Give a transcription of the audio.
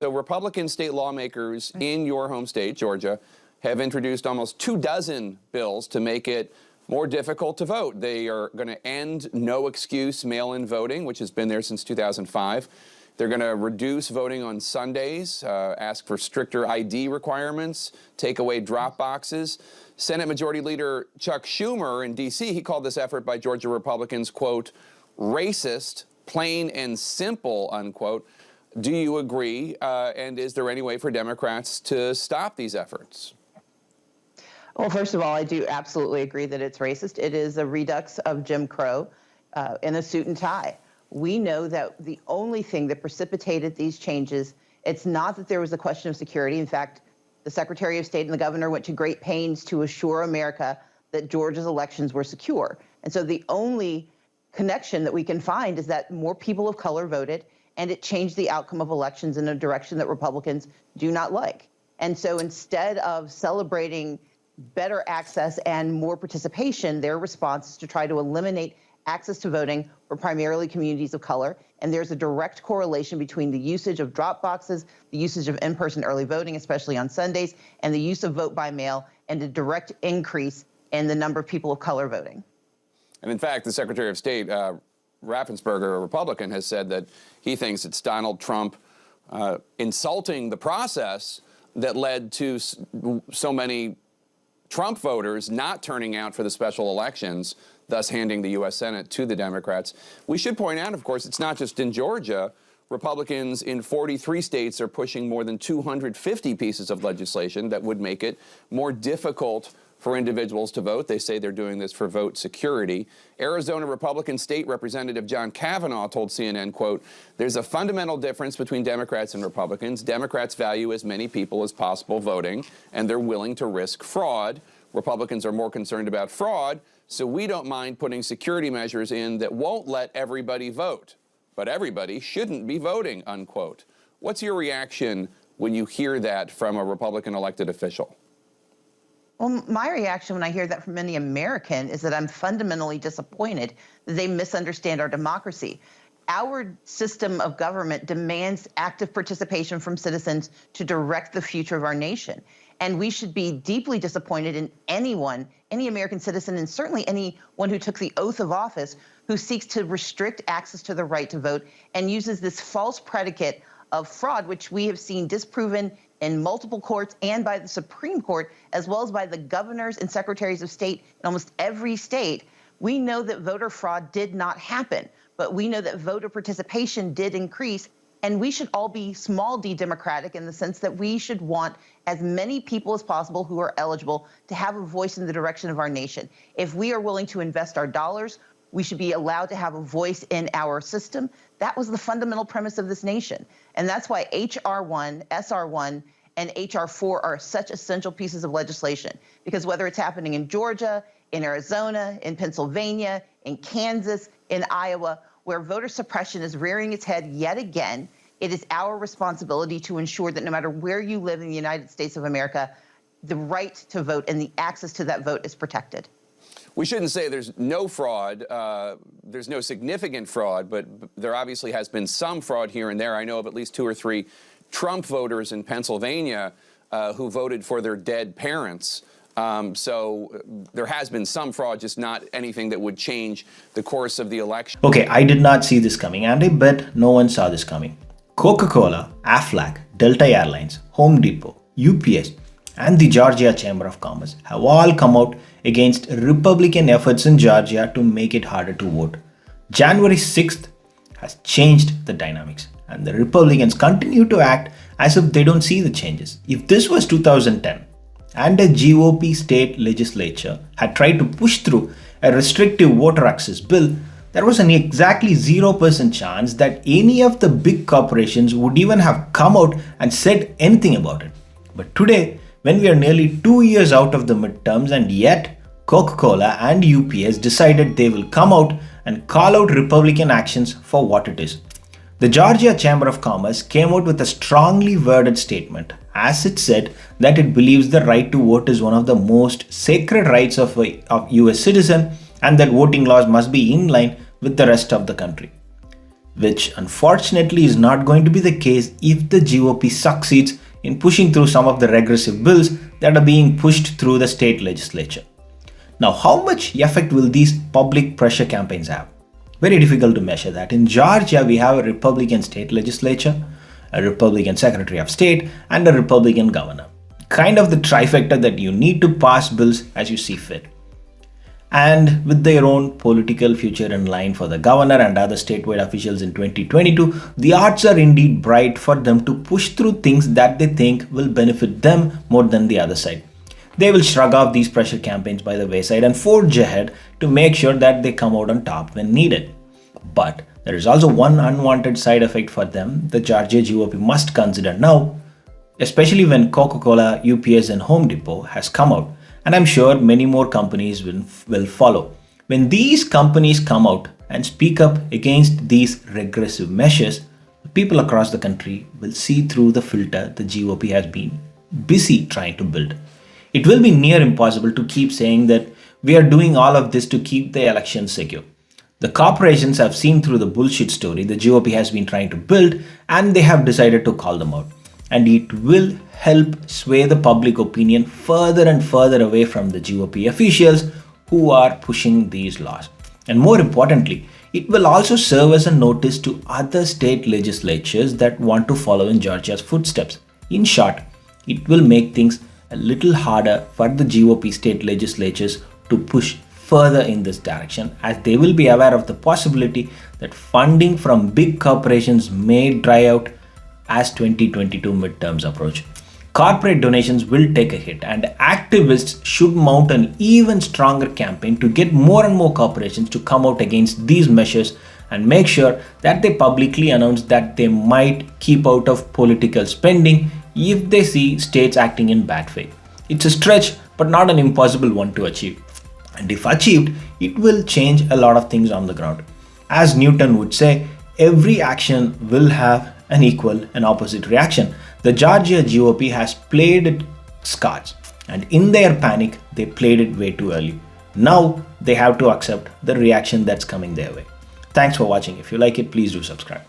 So Republican state lawmakers in your home state, Georgia, have introduced almost 24 bills to make it more difficult to vote. They are going to end no excuse mail-in voting, which has been there since 2005. They're going to reduce voting on Sundays, ask for stricter ID requirements, take away drop boxes. Senate Majority Leader Chuck Schumer in D.C., he called this effort by Georgia Republicans, quote, racist, plain and simple, unquote. Do you agree? And is there any way for Democrats to stop these efforts? Well, first of all, I do absolutely agree that it's racist. It is a redux of Jim Crow in a suit and tie. We know that the only thing that precipitated these changes, it's not that there was a question of security. In fact, the Secretary of State and the governor went to great pains to assure America that Georgia's elections were secure. And so the only connection that we can find is that more people of color voted, and it changed the outcome of elections in a direction that Republicans do not like. And so instead of celebrating better access and more participation, their response is to try to eliminate access to voting for primarily communities of color. And there's a direct correlation between the usage of drop boxes, the usage of in-person early voting, especially on Sundays, and the use of vote by mail, and a direct increase in the number of people of color voting. And in fact, the Secretary of State, Raffensperger, a Republican, has said that he thinks it's Donald Trump insulting the process that led to so many Trump voters not turning out for the special elections, thus handing the U.S. Senate to the Democrats. We should point out, of course, it's not just in Georgia. Republicans in 43 states are pushing more than 250 pieces of legislation that would make it more difficult for individuals to vote. They say they're doing this for vote security. Arizona Republican State Representative John Kavanaugh told CNN, quote, there's a fundamental difference between Democrats and Republicans. Democrats value as many people as possible voting, and they're willing to risk fraud. Republicans are more concerned about fraud, so we don't mind putting security measures in that won't let everybody vote. But everybody shouldn't be voting, unquote. What's your reaction when you hear that from a Republican elected official? Well, my reaction when I hear that from any American is that I'm fundamentally disappointed that they misunderstand our democracy. Our system of government demands active participation from citizens to direct the future of our nation. And we should be deeply disappointed in anyone, any American citizen, and certainly anyone who took the oath of office who seeks to restrict access to the right to vote and uses this false predicate of fraud, which we have seen disproven in multiple courts and by the Supreme Court, as well as by the governors and secretaries of state in almost every state. We know that voter fraud did not happen, but we know that voter participation did increase. And we should all be small d democratic in the sense that we should want as many people as possible who are eligible to have a voice in the direction of our nation. If we are willing to invest our dollars, we should be allowed to have a voice in our system. That was the fundamental premise of this nation. And that's why H.R. 1, S.R. 1, and H.R. 4 are such essential pieces of legislation. Because whether it's happening in Georgia, in Arizona, in Pennsylvania, in Kansas, in Iowa, where voter suppression is rearing its head yet again, it is our responsibility to ensure that no matter where you live in the United States of America, the right to vote and the access to that vote is protected. We shouldn't say there's no fraud, there's no significant fraud, but there obviously has been some fraud here and there. I know of at least 2 or 3 Trump voters in Pennsylvania who voted for their dead parents. So there has been some fraud, just not anything that would change the course of the election. Okay, I did not see this coming, and I bet no one saw this coming. Coca-Cola, Aflac, Delta Airlines, Home Depot, UPS, and the Georgia Chamber of Commerce have all come out against Republican efforts in Georgia to make it harder to vote. January 6th has changed the dynamics, and the Republicans continue to act as if they don't see the changes. If this was 2010 and a GOP state legislature had tried to push through a restrictive voter access bill, there was an exactly 0% chance that any of the big corporations would even have come out and said anything about it. But today, when we are nearly 2 years out of the midterms and yet Coca-Cola and UPS decided they will come out and call out Republican actions for what it is. The Georgia Chamber of Commerce came out with a strongly worded statement, as it said that it believes the right to vote is one of the most sacred rights of a US citizen and that voting laws must be in line with the rest of the country. which unfortunately is not going to be the case if the GOP succeeds in pushing through some of the regressive bills that are being pushed through the state legislature. Now, how much effect will these public pressure campaigns have? Very difficult to measure that. In Georgia, we have a Republican state legislature, a Republican Secretary of State, and a Republican governor. Kind of the trifecta that you need to pass bills as you see fit. And with their own political future in line for the governor and other statewide officials in 2022, the odds are indeed bright for them to push through things that they think will benefit them more than the other side. They will shrug off these pressure campaigns by the wayside and forge ahead to make sure that they come out on top when needed. But there is also one unwanted side effect for them the Georgia GOP must consider now, especially when Coca-Cola, UPS and Home Depot has come out, and I'm sure many more companies will follow. When these companies come out and speak up against these regressive measures, people across the country will see through the filter the GOP has been busy trying to build. It will be near impossible to keep saying that we are doing all of this to keep the election secure. The corporations have seen through the bullshit story the GOP has been trying to build, and they have decided to call them out. And it will help sway the public opinion further and further away from the GOP officials who are pushing these laws. And more importantly, it will also serve as a notice to other state legislatures that want to follow in Georgia's footsteps. In short, it will make things a little harder for the GOP state legislatures to push further in this direction, as they will be aware of the possibility that funding from big corporations may dry out as 2022 midterms approach. Corporate donations will take a hit, and activists should mount an even stronger campaign to get more and more corporations to come out against these measures and make sure that they publicly announce that they might keep out of political spending if they see states acting in bad faith. It's a stretch, but not an impossible one to achieve. And if achieved, it will change a lot of things on the ground. As Newton would say, every action will have an equal and opposite reaction. The Georgia GOP has played its cards, and in their panic, they played it way too early. Now they have to accept the reaction that's coming their way. Thanks for watching. If you like it, please do subscribe.